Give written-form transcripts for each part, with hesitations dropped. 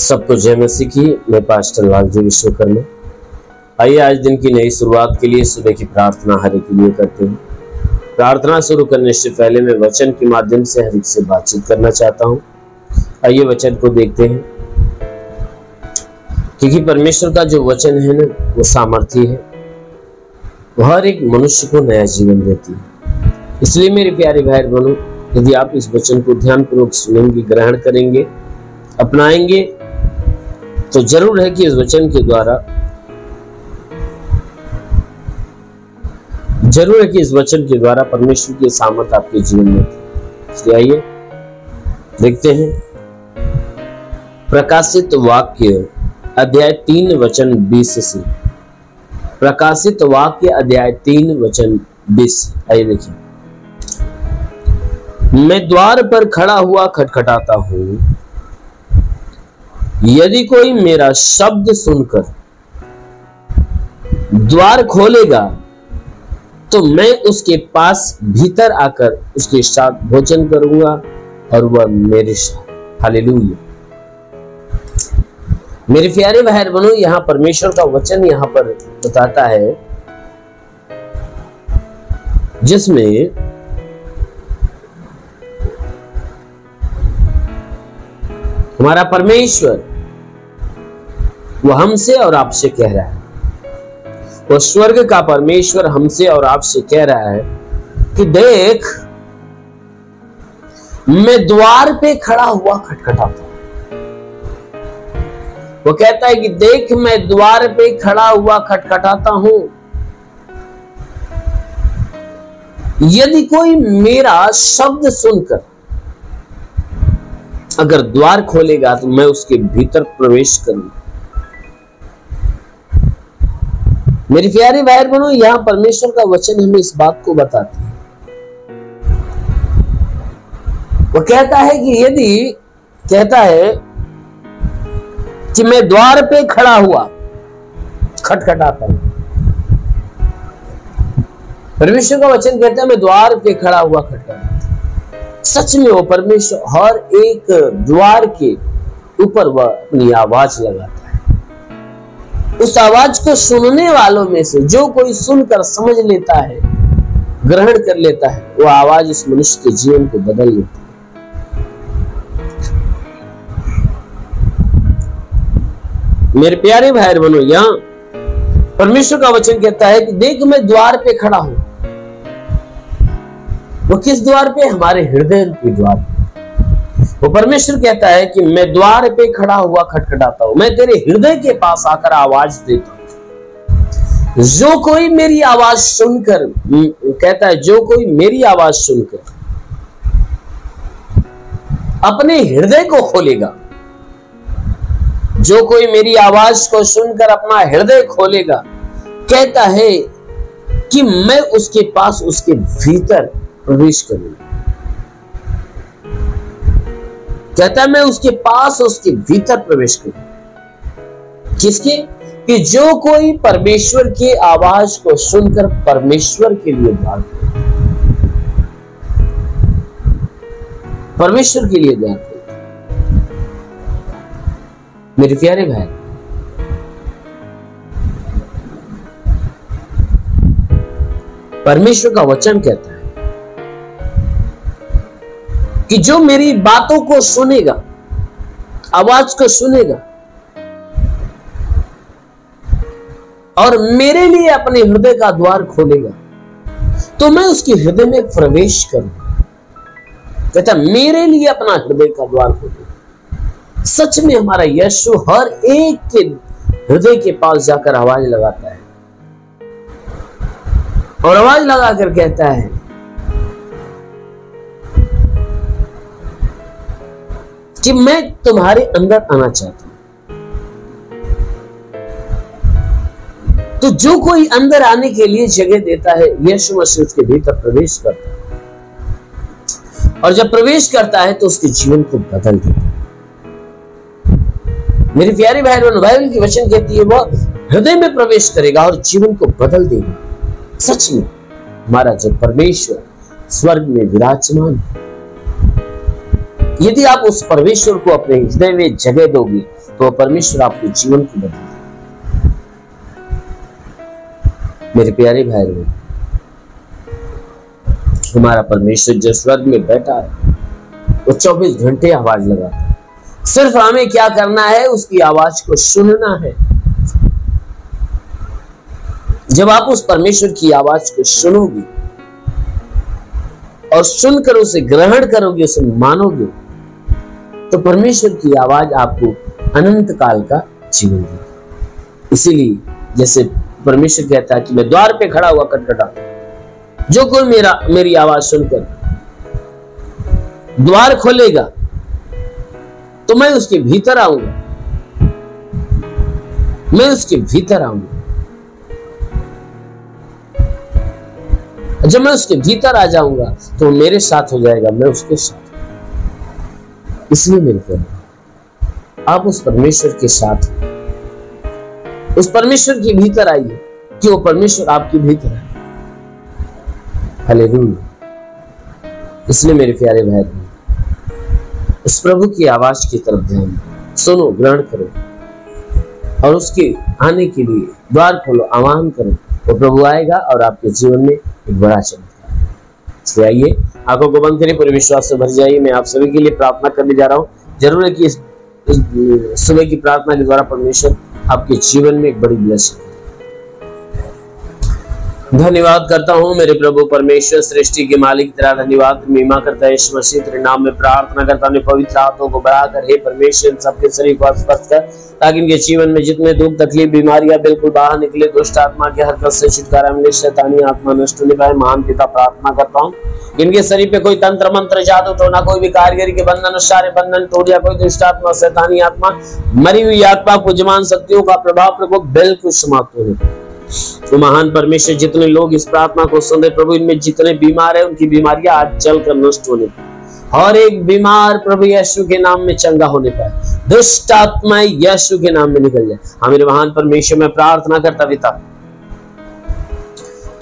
सबको जय मसीह की। मैं पास्टर लालजी विश्वकर्मा। आइए आज दिन की नई शुरुआत के लिए सुबह की प्रार्थना हर एक के लिए करते हैं। प्रार्थना शुरू करने से पहले मैं वचन के माध्यम से हर एक से बातचीत करना चाहता हूँ। आइए वचन को देखते हैं, क्योंकि परमेश्वर का जो वचन है ना वो सामर्थी है, वो हर एक मनुष्य को नया जीवन देती है। इसलिए मेरे प्यारे भाई बहनों, यदि आप इस वचन को ध्यानपूर्वक सुनेंगे, ग्रहण करेंगे, अपनाएंगे, तो जरूर है कि इस वचन के द्वारा परमेश्वर की सामर्थ आपके जीवन में थी। इसलिए आइए देखते हैं प्रकाशित वाक्य अध्याय 3 वचन 20 से। प्रकाशित वाक्य अध्याय 3 वचन 20। आइए देखिए, मैं द्वार पर खड़ा हुआ खटखटाता हूं, यदि कोई मेरा शब्द सुनकर द्वार खोलेगा तो मैं उसके पास भीतर आकर उसके साथ भोजन करूंगा और वह मेरे साथ। हालेलुया। मेरे प्यारे भाई बहनों, यहां परमेश्वर का वचन यहां पर बताता है, जिसमें हमारा परमेश्वर वो हमसे और आपसे कह रहा है, वो स्वर्ग का परमेश्वर हमसे और आपसे कह रहा है कि देख, मैं द्वार पे खड़ा हुआ खटखटाता हूं। वो कहता है कि देख, मैं द्वार पे खड़ा हुआ खटखटाता हूं, यदि कोई मेरा शब्द सुनकर अगर द्वार खोलेगा तो मैं उसके भीतर प्रवेश करूंगा। मेरी प्यारी भाई बहनों, यहां परमेश्वर का वचन हमें इस बात को बताती है। वो कहता है कि मैं द्वार पे खड़ा हुआ खटखटाता हूं। परमेश्वर का वचन कहता है मैं द्वार पे खड़ा हुआ खटखटाता हूं। सच में वो परमेश्वर हर एक द्वार के ऊपर वह अपनी आवाज लगाता है। उस आवाज को सुनने वालों में से जो कोई सुनकर समझ लेता है, ग्रहण कर लेता है, वो आवाज उस मनुष्य के जीवन को बदल देती है। मेरे प्यारे भाई बहनों, यहां परमेश्वर का वचन कहता है कि देख, मैं द्वार पे खड़ा हूं। वो किस द्वार पे? हमारे हृदय के द्वार पे। वो परमेश्वर कहता है कि मैं द्वार पे खड़ा हुआ खटखटाता हूं, मैं तेरे हृदय के पास आकर आवाज देता हूं। जो कोई मेरी आवाज सुनकर, कहता है जो कोई मेरी आवाज सुनकर अपने हृदय को खोलेगा, जो कोई मेरी आवाज को सुनकर अपना हृदय खोलेगा, कहता है कि मैं उसके पास, उसके भीतर प्रवेश करूंगा। कहता है मैं उसके पास, उसके भीतर प्रवेश करूंगा। किसके? कि जो कोई परमेश्वर की आवाज को सुनकर परमेश्वर के लिए द्वार खोले, परमेश्वर के लिए द्वार खोले। मेरे प्यारे भाई, परमेश्वर का वचन कहता है कि जो मेरी बातों को सुनेगा, आवाज को सुनेगा और मेरे लिए अपने हृदय का द्वार खोलेगा, तो मैं उसके हृदय में प्रवेश करूंगा। कहता मेरे लिए अपना हृदय का द्वार खोलेगा। सच में हमारा यीशु हर एक के हृदय के पास जाकर आवाज लगाता है और आवाज लगाकर कहता है कि मैं तुम्हारे अंदर आना चाहता हूं। तो जो कोई अंदर आने के लिए जगह देता है, यीशु मसीह उसके भीतर प्रवेश करता है, और जब प्रवेश करता है तो उसके जीवन को बदल देता है। मेरे प्यारे भाई बहनों, बाइबल की वचन कहती है वह हृदय में प्रवेश करेगा और जीवन को बदल देगा। सच में हमारा जब परमेश्वर स्वर्ग में विराजमान है, यदि आप उस परमेश्वर को अपने हृदय में जगह दोगे, तो परमेश्वर आपके जीवन को बदल देगा। मेरे प्यारे भाई बहन, हमारा परमेश्वर जो स्वर्ग में बैठा है वो 24 घंटे आवाज लगाता है। सिर्फ हमें क्या करना है, उसकी आवाज को सुनना है। जब आप उस परमेश्वर की आवाज को सुनोगे और सुनकर उसे ग्रहण करोगे, उसे मानोगे, तो परमेश्वर की आवाज आपको अनंत काल का जीवन देगी। इसीलिए जैसे परमेश्वर कहता है कि मैं द्वार पे खड़ा हुआ खटखटाता, जो कोई मेरी आवाज सुनकर द्वार खोलेगा तो मैं उसके भीतर आऊंगा, मैं उसके भीतर आऊंगा। जब मैं उसके भीतर आ जाऊंगा तो मेरे साथ हो जाएगा, मैं उसके साथ। इसलिए मेरे प्यारे, आप उस परमेश्वर के साथ, उस परमेश्वर के भीतर आइए कि वो परमेश्वर आपके भीतर है। हालेलुया। इसलिए मेरे प्यारे भाई, उस प्रभु की आवाज की तरफ ध्यान सुनो, ग्रहण करो और उसके आने के लिए द्वार खोलो, आह्वान करो। वो प्रभु आएगा और आपके जीवन में एक बड़ा चमत्कार। इसलिए आइए, आंखों को बंद करिए, पूरे विश्वास से भर जाइए। मैं आप सभी के लिए प्रार्थना करने जा रहा हूँ। जरूर है कि इस सुबह की प्रार्थना के द्वारा परमेश्वर आपके जीवन में एक बड़ी ब्लेसिंग। धन्यवाद करता हूँ मेरे प्रभु परमेश्वर, सृष्टि के मालिक, तेरा धन्यवाद महिमा करता है यीशु मसीह। तेरे नाम में प्रार्थना करता हूँ, पवित्र हाथों को बढ़ाकर हे परमेश्वर सबके शरीर को स्पर्श कर, ताकि इनके जीवन में जितने दुख तकलीफ बीमारियां बिल्कुल बाहर निकले, दुष्ट आत्मा के हरकत से छुटकारा मिले, शैतानी आत्मा नष्ट होने पाए। महान पिता प्रार्थना करता हूँ इनके शरीर पे कोई तंत्र मंत्र जादू टोना, कोई भी कारीगरी के बंधन, सारे बंधन टूट जाए। कोई दुष्ट आत्मा, शैतानी आत्मा, मरी हुई आत्मा, पूजमान शक्तियों का प्रभाव प्रकोप बिल्कुल समाप्त होने पाए। तो महान परमेश्वर, जितने लोग इस प्रार्थना को सुन रहे प्रभु, इनमें जितने बीमार है उनकी बीमारियां आज चलकर नष्ट होने पाए। और एक बीमार प्रभु यीशु के नाम में चंगा होने पाए, दुष्ट आत्माएं यीशु के नाम में निकल जाए। हाँ मेरे महान परमेश्वर, मैं प्रार्थना करता पिता,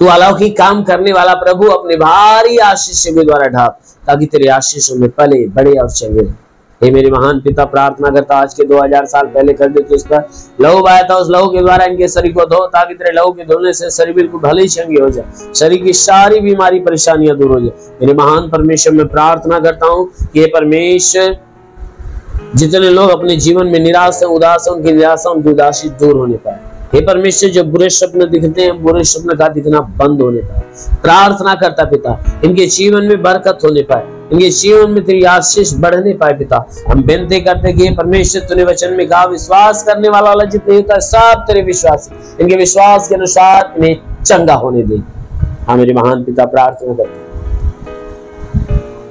तू अलौकिक काम करने वाला प्रभु अपने भारी आशीषों के द्वारा ढाप, ताकि तेरे आशीषों में पले बड़े और चंगे रहे। हे मेरे महान पिता प्रार्थना करता, आज के 2000 साल पहले कर दे उस पर लहू बहाया था, उस लहू के द्वारा इनके शरीर को धो, ताकि तेरे लहू के धोने से शरीर बिल्कुल भले ही चंगे हो जाए, शरीर की सारी बीमारी परेशानियां दूर हो जाए। मेरे महान परमेश्वर, मैं प्रार्थना करता हूँ कि हे परमेश्वर, जितने लोग अपने जीवन में निराश है, उदास है, उनकी निराशा, उनकी उदासी दूर होने पाए। हे परमेश्वर, जो बुरे स्वप्न दिखते हैं, बुरे स्वप्न का दिखना बंद होने पाए। प्रार्थना करता पिता, इनके जीवन में बरकत होने पाए, इनके जीवन में तेरी आशीष बढ़ने पाए। पिता हम विनती करते कि परमेश्वर, तूने वचन में कहा विश्वास करने वाला जितने होता है सब तेरे विश्वास, इनके विश्वास के अनुसार इन्हें चंगा होने दे। हाँ मेरे महान पिता प्रार्थना करते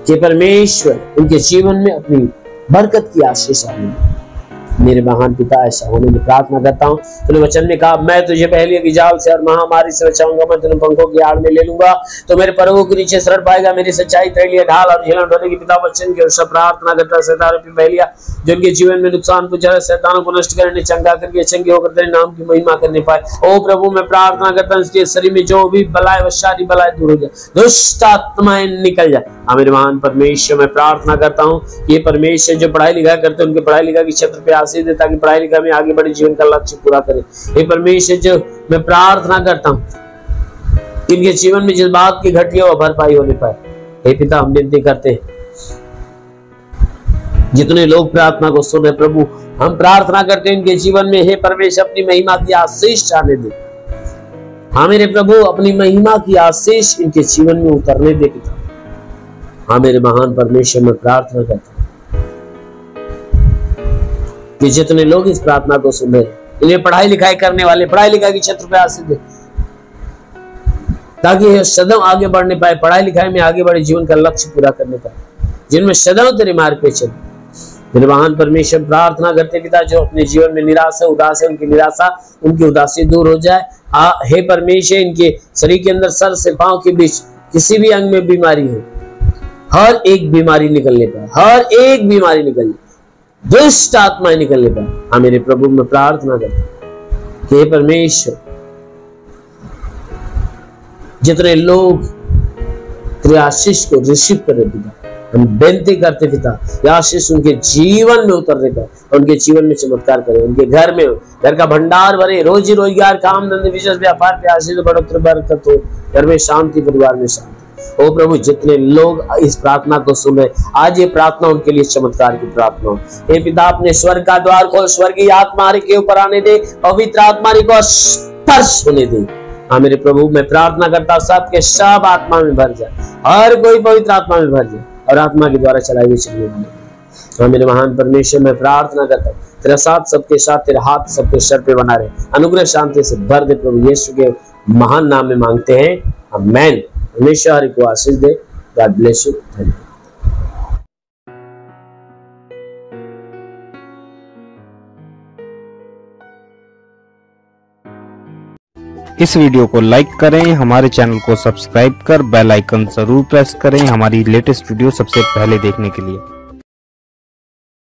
कि परमेश्वर इनके जीवन में अपनी बरकत की आशीष आने। मेरे महान पिता, ऐसा होने में प्रार्थना करता हूँ। तूने वचन में कहा, मैं तुझे पहले की जाल से और महामारी से बचाऊंगा, मैं तुझे पंखों की आड़ में ले लूंगा, तो मेरे पर्वों के नीचे शरण पाएगा। मेरी सच्चाई तेरे लिए ढाल और झेलम ढोने पिता वचन की अनुसार प्रार्थना करता है। शैतान की पहलिया जो इनके जीवन में नुकसान पहुंचा है, शैतानों को नष्ट करने, चंगा करके चंगे होकर तेरे नाम की महिमा करने पाए। ओ प्रभु, मैं प्रार्थना करता हूँ इसके शरीर में जो भी बलाए, वो सारी बलाए दूर हो जाए, दुष्ट आत्माएं निकल जाए। हाँ मेरे महान परमेश्वर, मैं प्रार्थना करता हूँ ये परमेश्वर जो पढ़ाई लिखाई करते हैं, उनके पढ़ाई लिखाई के क्षेत्र पे आशीष दे, ताकि पढ़ाई लिखाई में आगे बढ़े, जीवन का लक्ष्य पूरा करे। हे परमेश्वर, जो मैं प्रार्थना करता हूँ इनके जीवन में जिस बात की घटी है वो भरपाई होने पाए। हे पिता, हम विनती करते हैं जितने लोग प्रार्थना को सुन रहे प्रभु, हम प्रार्थना करते हैं इनके जीवन में हे परमेश्वर अपनी महिमा की आशीष आने दे। हाँ मेरे प्रभु, अपनी महिमा की आशीष इनके जीवन में उतरने दे पिता। हाँ मेरे महान परमेश्वर, मैं प्रार्थना करता हूँ कि जितने लोग इस प्रार्थना को सुन रहे हैं, इन्हें पढ़ाई लिखाई करने वाले पढ़ाई लिखाई के क्षेत्र पे आशीष दे, ताकि सदैव आगे बढ़ने पाए, पढ़ाई लिखाई में आगे बढ़े, जीवन का लक्ष्य पूरा करने पाए, जिनमें सदैव तेरे मार्ग पे चले। मेरे महान परमेश्वर, प्रार्थना करते पिता, जो अपने जीवन में निराश है, उदास है, उनकी निराशा, उनकी उदासी दूर हो जाए। हे परमेश्वर, इनके शरीर के अंदर सर से पांव के बीच किसी भी अंग में बीमारी हो, हर एक बीमारी निकलने पाए, हर एक बीमारी निकलने, दुष्ट आत्माएं निकलने पाए। हाँ मेरे प्रभु, मैं प्रार्थना करता हूं कि हे परमेश्वर, जितने लोग तेरे आशीष को रिसीव कर रहे पिता, हम बेनती करते पिता, यह आशीष उनके जीवन में उतरने का, उनके जीवन में चमत्कार करे, उनके घर में घर का भंडार भरे, रोजी रोजगार, काम धंधे, बिजनेस, व्यापार पे आशीष बढ़ोतरी बरकत हो, घर में शांति, परिवार में शांति। ओ प्रभु, जितने लोग इस प्रार्थना को सुने, आज ये प्रार्थना उनके लिए चमत्कार की प्रार्थना हो। हे पिता, अपने स्वर्ग का द्वार खोल, स्वर्गीय आत्मा के ऊपर आने दे, पवित्र आत्मा को स्पर्श होने दे। हाँ मेरे प्रभु, मैं प्रार्थना करता सबके सब आत्मा में भर जाए, हर कोई पवित्र आत्मा में भर जाए और आत्मा के द्वारा चलाई हुई चलने वाले। हाँ मेरे महान परमेश्वर, मैं प्रार्थना करता हूँ तेरा साथ सबके साथ, तेरा हाथ सबके सर पे बना रहे, अनुग्रह शांति से भर दे प्रभु, यीशु के महान नाम में मांगते हैं, आमीन। परमेश्वर हरि को आशीष दे। God bless you. धन्यवाद। इस वीडियो को लाइक करें, हमारे चैनल को सब्सक्राइब कर बेल आइकन जरूर प्रेस करें हमारी लेटेस्ट वीडियो सबसे पहले देखने के लिए।